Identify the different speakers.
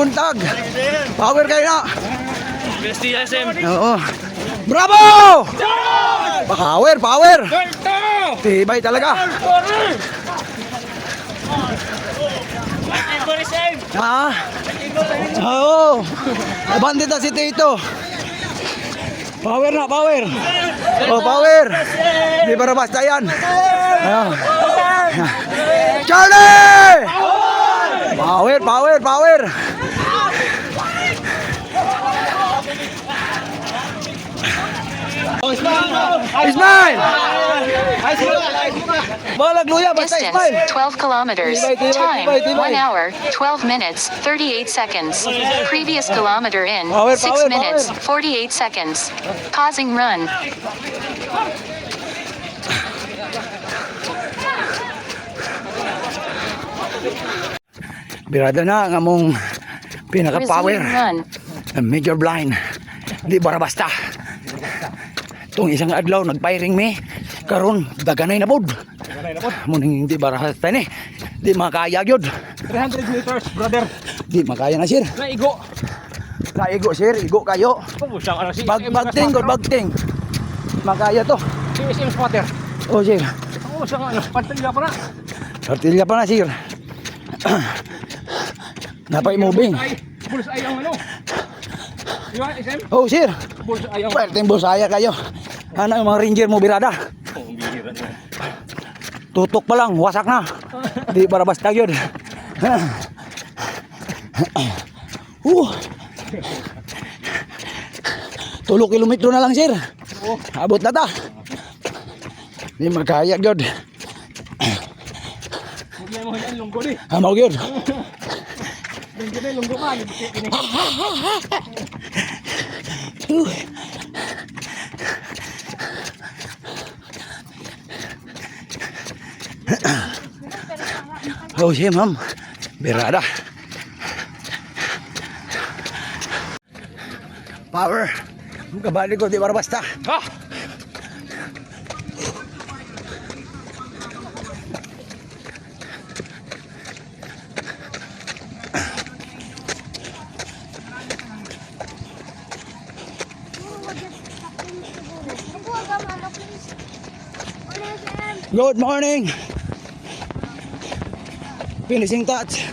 Speaker 1: buntag. Power kayo na.
Speaker 2: Best SM.
Speaker 1: Oo. Bravo! Power, power. Tibay talaga. Ha? Oo. Bandita si Tito. Power na, power. Oh, power. Di para basta yan. Charlie! Power, power, power. Ismail! Balag luya, basta Ismail.
Speaker 3: Distance 12 kilometers. Time 1 hour, 12 minutes, 38 seconds. Previous kilometer in 6 minutes, 48 seconds. Pausing run.
Speaker 1: Birada na ang among pinaka-power.
Speaker 3: Resume run.
Speaker 1: Major blind. Di bara basta. Itong isang adlaw nagpiring me. Karon daganay na pod. Muning di bara basta ni. Di makaya gyud.
Speaker 2: 300 meters, brother.
Speaker 1: Di makaya na sir.
Speaker 2: Naigo.
Speaker 1: Kaigo sir, igo kayo.
Speaker 2: Pumusang ano si
Speaker 1: Bagting or bagting. Makaya to.
Speaker 2: Si SM spotter.
Speaker 1: Oh sir.
Speaker 2: Pumusang ano, pantilya pa na.
Speaker 1: Artilya pa na sir. Napay moving.
Speaker 2: Bullseye ang ano. Di ba, SM?
Speaker 1: Oh sir.
Speaker 2: Bullseye ang...
Speaker 1: Perting busaya kayo. Ano yung mga ranger mo birada? Tutok pa lang, wasak na. Di para basta yun. Tulo kilometro na lang sir. Abot na ta. Di magkaya yun.
Speaker 2: Problema ko yan, lunggo di.
Speaker 1: Amaw yun.
Speaker 2: Lunggo di, lunggo man.
Speaker 1: Oh siya ma'am. Birada. Power. Kabali ko di para basta.
Speaker 2: Ha!
Speaker 1: Good morning. Finishing touch.